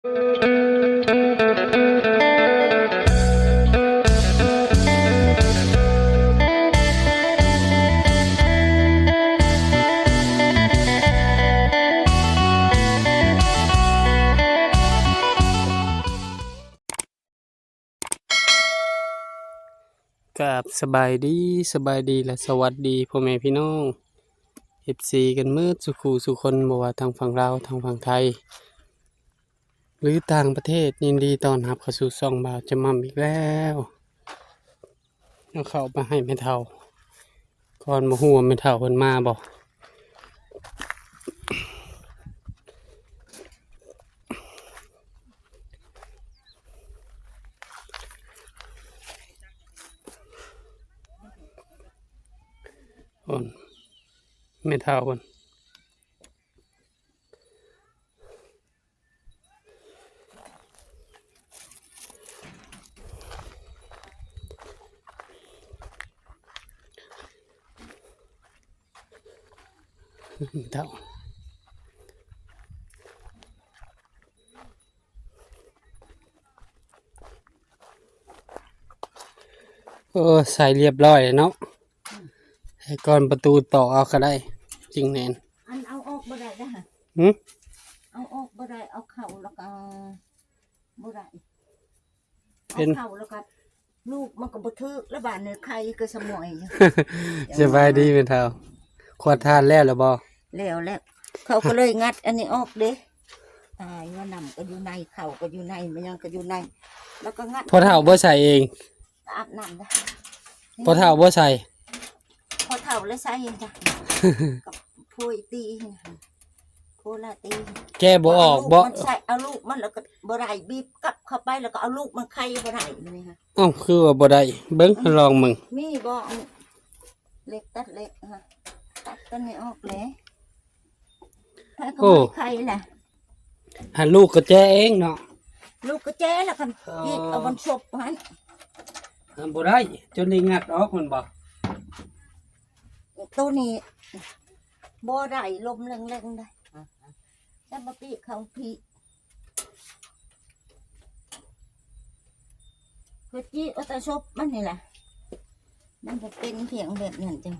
กับสบายดีและสวัสดีพ่อแม่พี่น้อง FC กันมืดสุขูสุคนบ่ว่าทางฝั่งลาวทางฝั่งไทยหรือต่างประเทศยินดีต้อนรับเข้าสู่ช่องบ่าวจะมั่มอีกแล้วเอาเข้ามาให้แม่เฒ่าก่อนบ่ฮู้ว่าแม่เฒ่าเพิ่นมาบ่คนแม่เฒ่าเพิ่นแม่เฒ่าใส่เรียบร้อยแล้วเนาะให้ก่อนประตูต่อเอาก็ได้จริงแน่นอันเอาออกบ่ได้นะฮะเอาออกบ่ได้เอาเข่าแล้วก็บ่ได้เอาเข่าแล้วก็ลูกมันก็บ่ทึกแล้วบาดนี้ไข่ก็สมอยอยู่ สบายดีแม่เฒ่าขวดทานแล้วหรือบ่แล้วเขาก็เลยงัดอันนี้ออกเด้ตายว่านำก็อยู่ในเข่าก็อยู่ในมันยังก็อยู่ในแล้วก็งัดพ่อเฒ่าบ่ใส่เองอาบน้ำนะพ่อเฒ่าบ่ใส่พอเฒ่าแล้วใส่จ้ะกับโพยตีโพลาตีแกบ่ออกบ่มันใส่เอาลูกมันแล้วก็บ่ได้บีบกลับเข้าไปแล้วก็เอาลูกมันไข่บ่ได้นี่ค่ะอ้าวคือว่าบ่ได้เบิ่งลองมึงมีบ่เล็กตัดเล็กฮะตัดต้นนี้ออกเลยถ้าเขาไม่ไข่แหละหันลูกก็แจเองเนาะลูกก็แจ้แล้วคันยิดเอาบนศพหันบ่ได้จนได้งัดออกมันบ่ตัวนี้บ่ได้ลมแรงๆได้แต่บ่ปีเขาพี่ก็จี้เอาแต่ศพมันนี่แหละมันบ่เป็นเพียงแบบนั้นจัง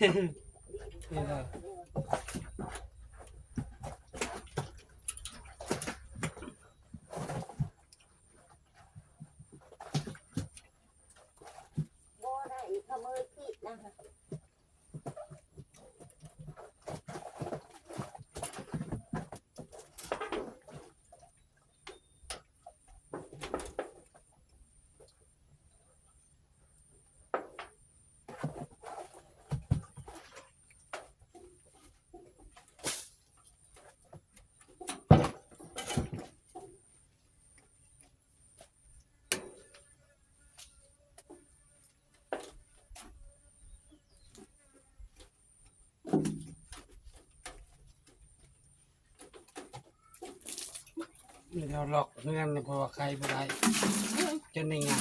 นี่ล่ะบ่ได้ขโมยพี่นะคะนี่เราหลอกเงินเพราะว่าใครบ่ได้จนได้งัด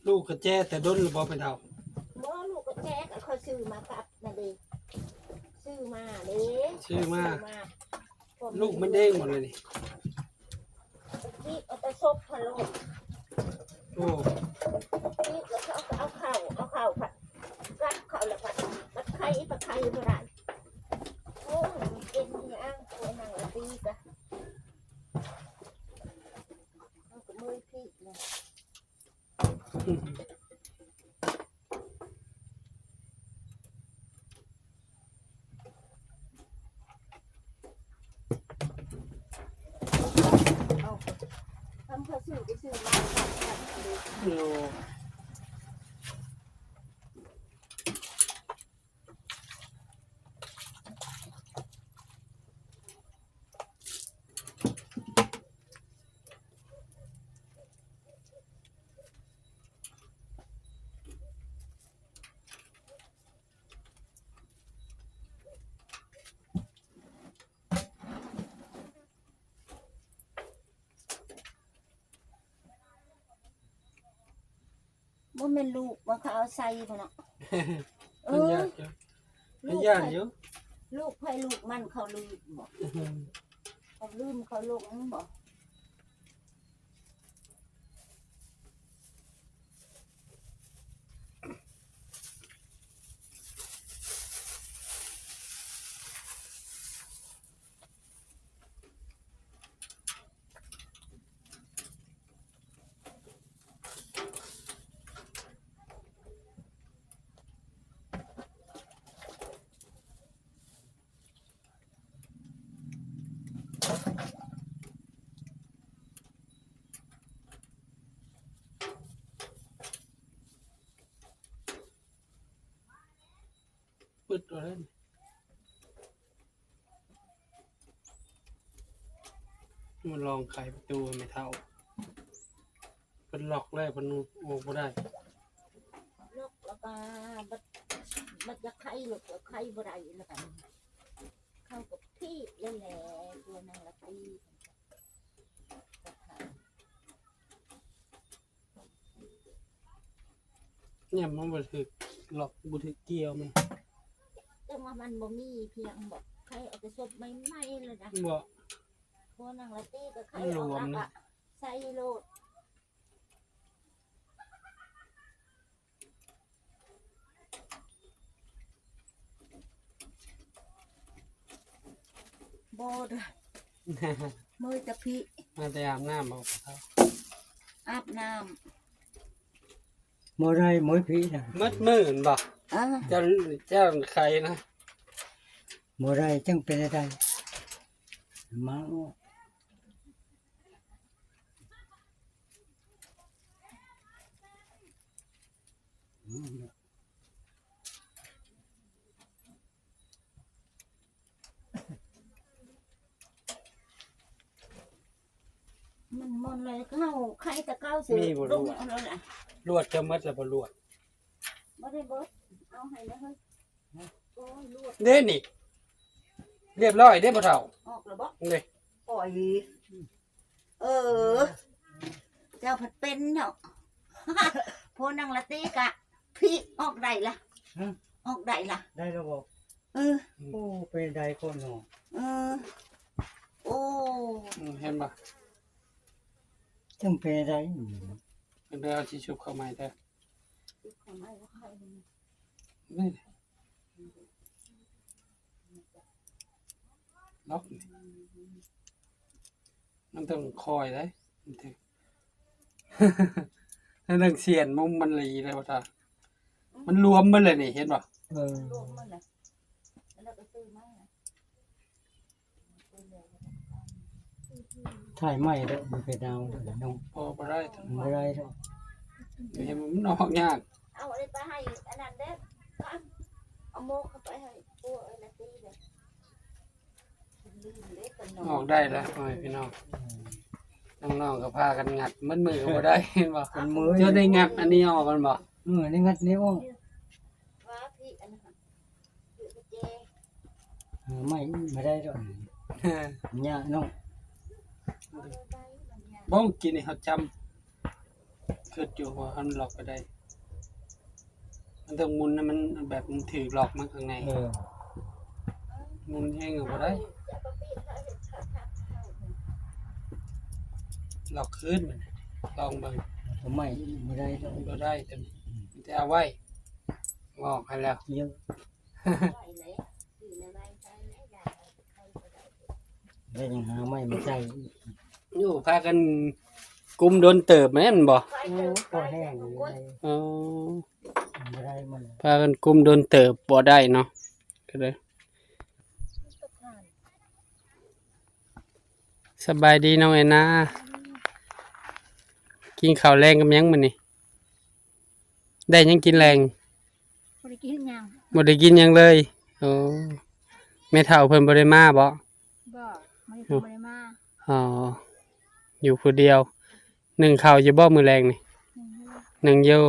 ลูกก็แจแต่ดนหรือบ่เป็นเฒ่าบ่ลูกก็แจ้ก็เขาซื้อมากับนั่นเด้ซื้อมาเด้ชื่อมาลูกมันเด้งหมดเลยนี่พี่เอาแต่ศพพะโลดโอ้พี่ก็เอาเข่าผัดกัดเข่าแล้วผัดไข่บ่ได้โอ้ยมันเป็นอย่างตัวหนังละปีกะมันก็มือพี่เลยทำเขาซื้อไปซื้อมาโอ้ บ่แม่นลูกว่าเขาเอาใส่พุ่นเนาะเอ มัน อย ากอยู่มัน ลูก ยากอยู่ ลูกไผลูกมันเขาลืมบ่เขาลืมเขาลงบ่ ปึดเอาเลยมันลองไขประตูไม่เท่าเป็นล็อกเลยมันโอ้บ่ได้ ลูกแล้วก็บัดจะไข่ลูกก็ไข่บ่ได้แล้วกันเข้ากับที่แหละตัวนางละตี เนี่ยมันบ่ถึกล็อกบ่ถึกเกี่ยวมั้ย แต่ว่ามันบ่มีเพียงบอกไข่เอาไปซบใหม่ๆเลยนะ บ่ ตัวนางละตีก็ไข่ออกแล้วก็ใส่โลดบ่ได้มือตะพิ มาแต่อาบน้ำเอาเท่า อาบน้ บ่ได้มื้อพี่น่ะ มัดมื้อนั่นบ่ ำอ่า เจ้าไข่นะ บ่ได้จังเป็นได้มาอ มันมนเลยเข้าไข่ตะเก้าเสือลงเอาแล้วแหละ ลวดจะมัดแล้วบ่ลวด บ่ได้เบิดเอาให้แล้วเฮ้ยโอ้ยลวด เด้นี่ เรียบร้อยเด้บ่เท่า ออกแล้วบ่ เด้ ปล่อยเออ เจ้าผัดเป็นเนาะ พนางละตีกะ พี่ออกได้ละ ฮะ ออกได้ละ ได้แล้วบ่ เออ โอ้เป็นได้คนเนาะ เออ โอ้ เห็นบ่ จังเป็นได้ เดี๋ยวเอาสิชุบเข้าใหม่เด้อ ทำไมว่าใครเป็น นี่ล็อกนี่มันต้องคอยได้มันถึง นั่นต้องเสียนมุมมันหลีเลยบ่เท่ามันรวมมันเลยนี่เห็นบ่ รวมมันเลยแล้วก็ซื้อมานะ ถ่ายใหม่เด้อบ่เป็นดาวน้อง พอบ่ได้ทั้ง บ่ได้ดอก เห็นมันออกยาก เอาอะไรไปให้อันนั้นเด้อเอาโมกเข้าไปให้ตัวไอ้ละตีเลยลืมเด้อกันหน่ อ อ อกได้แล้วพ่อแม่พี่น้องน้องๆก็พากันงัดมันมือก็บ่ได้เห็นบ่ เป็นมือ เจ้าได้งัดอันนี้ออกมันบ่ นี่งัดนิ้ว ว่าพี่อันนั้นอยู่กับเจ ไม่บ่ได้ดอกยากน้อง เอาเลยไปมันยาก บ้องกินนี่เขาจำคิดอยู่ว่ามันหลอกก็ได้ มันต้องหมุนนะมันแบบมันถือหลอกมันข้างในหมุนแห้งก็บ่ได้ จะไปปีนเขาเห็นขาดเข้า หลอกคืนมันลองเบิ่ง ไม่บ่ได้ดอก บ่ได้แต่แต่เอาไว้งอกให้แล้ว เยอะ ไหวเลยอยู่ในใบใช้ไม่ได้ใครก็ได้ ได้ยังหาไม่มาใส่ อยู่พากันกุมโดนเติบแม่นบ่ ไฟ โอ้ เติม ก็แห้งอยู่ อ๋อ บ่ได้มัน พากันกุมโดนเติบบ่ได้เนาะก็เลยสบายดีน้องแอนนากินข้าวแรงกับหยังมื้อนี้ได้หยังกินแรง บ่ได้กินยัง บ่ได้กินหยังเลยโอ้แม่เฒ่าเพิ่นบ่ได้มาบ่ บ่ไม่ได้มา อ๋ออยู่ผู้เดียวนึ่งข้าวอยู่บ่มื้อแรงนี่นึ่งอยู่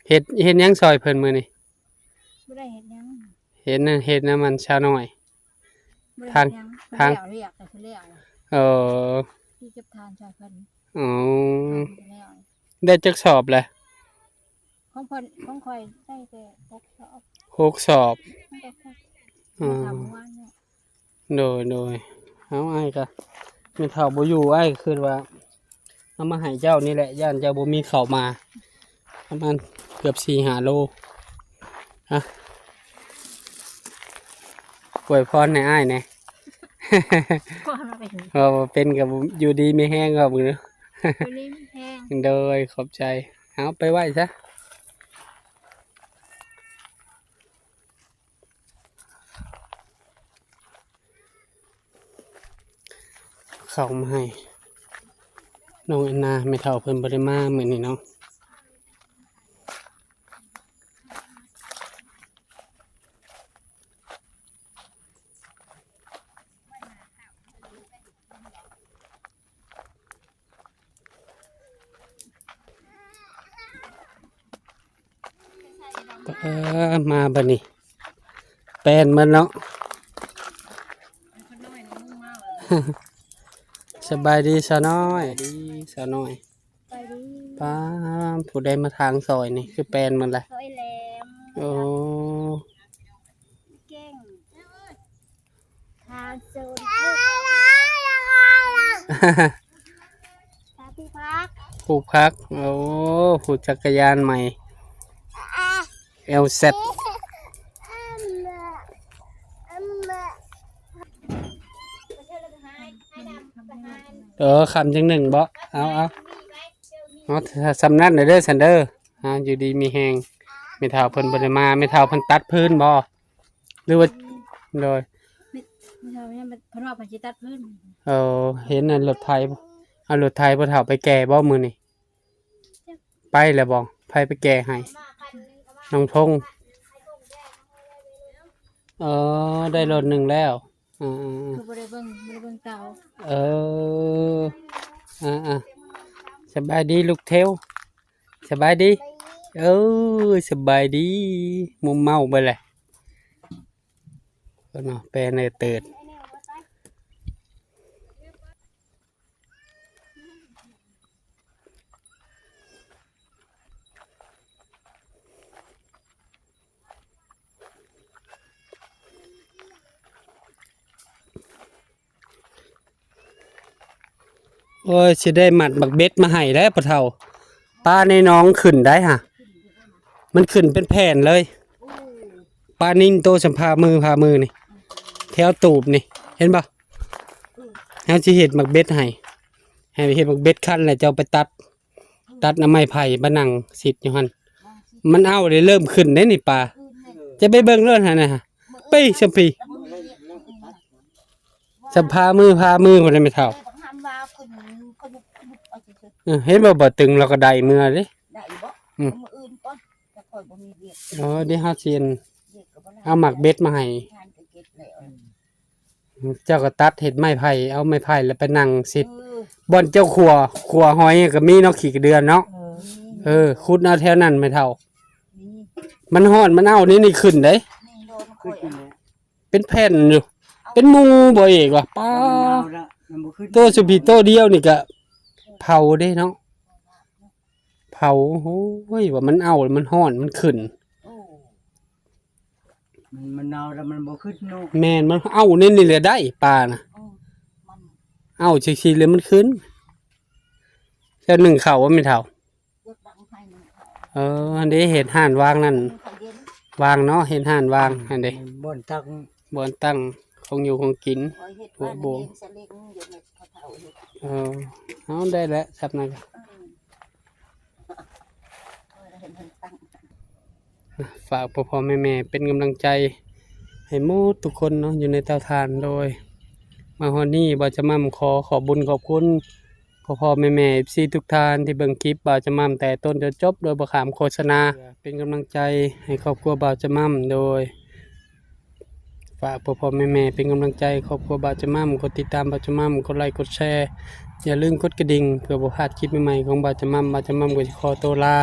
เฮ็ดหยังซอยเพิ่นมื้อนี้ บ่ได้เฮ็ดยัง เฮ็ดน้ำมันชาวน้อย บ่ได้ ทาง เฮ็ดยัง ทาง เรียกแต่คือเรียก เออ ที่เก็บทานชายเพิ่น อ๋อ แล้ว ได้จักสอบแหละ ของคนของคอยได้แต่6 สอบ6 สอบ ได้ค่ะ อ่า ทำวันเนี่ย โดยเอาอ้ายก็ไม่เท่าบ่อยู่อ้ายก็คือว่าเอามาให้เจ้านี่แหละย่านเจ้าบ่มีข้าวมาประมาณเกือบ4-5 โลฮะอวยพรให้อ้ายแหน่ ก็มาเป็น ว่าเป็นกับอยู่ดีไม่แห้งครับมึงเนาะ ตัวนี้มันแพง โดยขอบใจเอาไปไหว้ซะเข้ามาให้น้องแอนนาไม่เท่าเพิ่นบ่ได้มามื้อนี้เนาะมาบัดนี้แป้นมันเนาะ สบายดีสาวน้อยดีสาวน้อย ไปดิ ป้าผู้ใดมาทางซอยนี่คือแปลนมันแหละ ซอยแหลม โอ้ เก่งทางโซนทางที่พัก ผู้พักโอ้ผู้จักรยานใหม่เอลเซตคำจังหนึ่งบ่เอาสำนักหน่อยเด้อซันเดอร์อยู่ดีมีแหงไม่เท่าเพิ่นบ่ได้มาไม่เท่าเพิ่นตัดพื้นบ่หรือว่าโดย ไม่ใช่ไม่ใช่เพิ่นว่าเพิ่นสิตัดพื้น เห็นอันรถไทยบ่เอารถไทยบ่เท่าไปแก่บ่มื้อนี่ไปแล้วบ่ไปแก่ให้น้องทงได้รถหนึ่งแล้วคือบ่ได้เบิ่งเตา สบายดีลูกเทวสบายดีสบายดีมุมเมาไปเลยก็เนาะแปลในเติดโอ้ยสิได้หมัดบักเบ็ดมาให้ได้ปะเท่าปลาในน้องขึ้นได้ฮะมันขึ้นเป็นแผ่นเลยปลานิ่งโตสัมพามือนี่แถวตูบนี่เห็นปะแล้วจะเห็ดบักเบ็ดให้เห็ดบักเบ็ดขั้นแหละจะเอาไปตัดน้ำไม้ไผ่บะนังสิทธิ์อยู่หันมันเอาเลยเริ่มขึ้นได้นี่ปลาจะไปเบิ่งเรื่องฮะนะฮะไปสัมพีสัมพามือคนละไม่เท่าเห็นบ่ตึงเราก็ได้เมื่อเด้ได้บ่มื้ออื่นก่อนจะค่อยบ่มีเวียก เดี๋ยวหาเซียนเอาหมักเบ็ดมาให้ ทานก็เก็บแล้ว เจ้าก็ตัดเห็ดไม้ไผ่เอาไม้ไผ่แล้วไปนั่งสิบ่อนเจ้าขัวหอยก็มีเนาะขี้กระเดือนเนาะขุดเอาแถวนั้นไม่เท่ามันฮ้อนมันเอานี่ขึ้นเด้ นี่โดนค่อย เป็นแผ่นอยู่เป็นหมู่บ่เอกว่ะป้า มันบ่ขึ้น โตสุพีโตเดียวนี่ก็เผาเด้เนาะเผาโอ้ยว่ามันเอามันฮ้อนมันขึ้น โอ้ มันเอาแล้วมันบ่ขึ้นเนาะ แม่นมันเอานี่แหละได้ปลาน่ะ มัน เอาชิๆเลยมันขึ้นแค่หนึ่งเข่าว่าไม่เท่า เลือกดังให้นึง อันนี้เห็นห่านวางนั่น เขาเย็น วางเนาะเห็นห่านวางอันนี้ บ่อนตัก บอนตั้งคงอยู่คงกิน คอยเฮ็ดว่าเองสลิงอยู่ในเขาเฒ่าเฮ็ด เอาได้แล้วครับนะ เห็นมันตั้ง ฝากพ่อแม่เป็นกำลังใจให้หมู่ทุกคนเนาะอยู่ในเตาถ่านโดย มาฮอดนี้บ่าวจะมั่มขอบุญขอบคุณพ่อแม่FC ทุกท่านที่เบิ่งคลิปบ่าวจะมั่มแต่ต้นจนจบโดยบ่ขามโฆษณาเป็นกำลังใจให้ครอบครัวบ่าวจะมั่มโดย ฝากพ่อแม่เป็นกำลังใจครอบครัวบ่าวจะมั่มกดติดตามบ่าวจะมั่มกดไลค์กดแชร์อย่าลืมกดกระดิ่งเพื่อบ่พลาดคลิปใหม่ๆของบ่าวจะมั่มก็สิขอตัวลา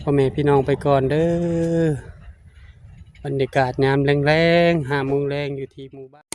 พ่อแม่พี่น้องไปก่อนเด้อบรรยากาศยามแรงๆ5 โมงแรงอยู่ที่หมู่บ้าน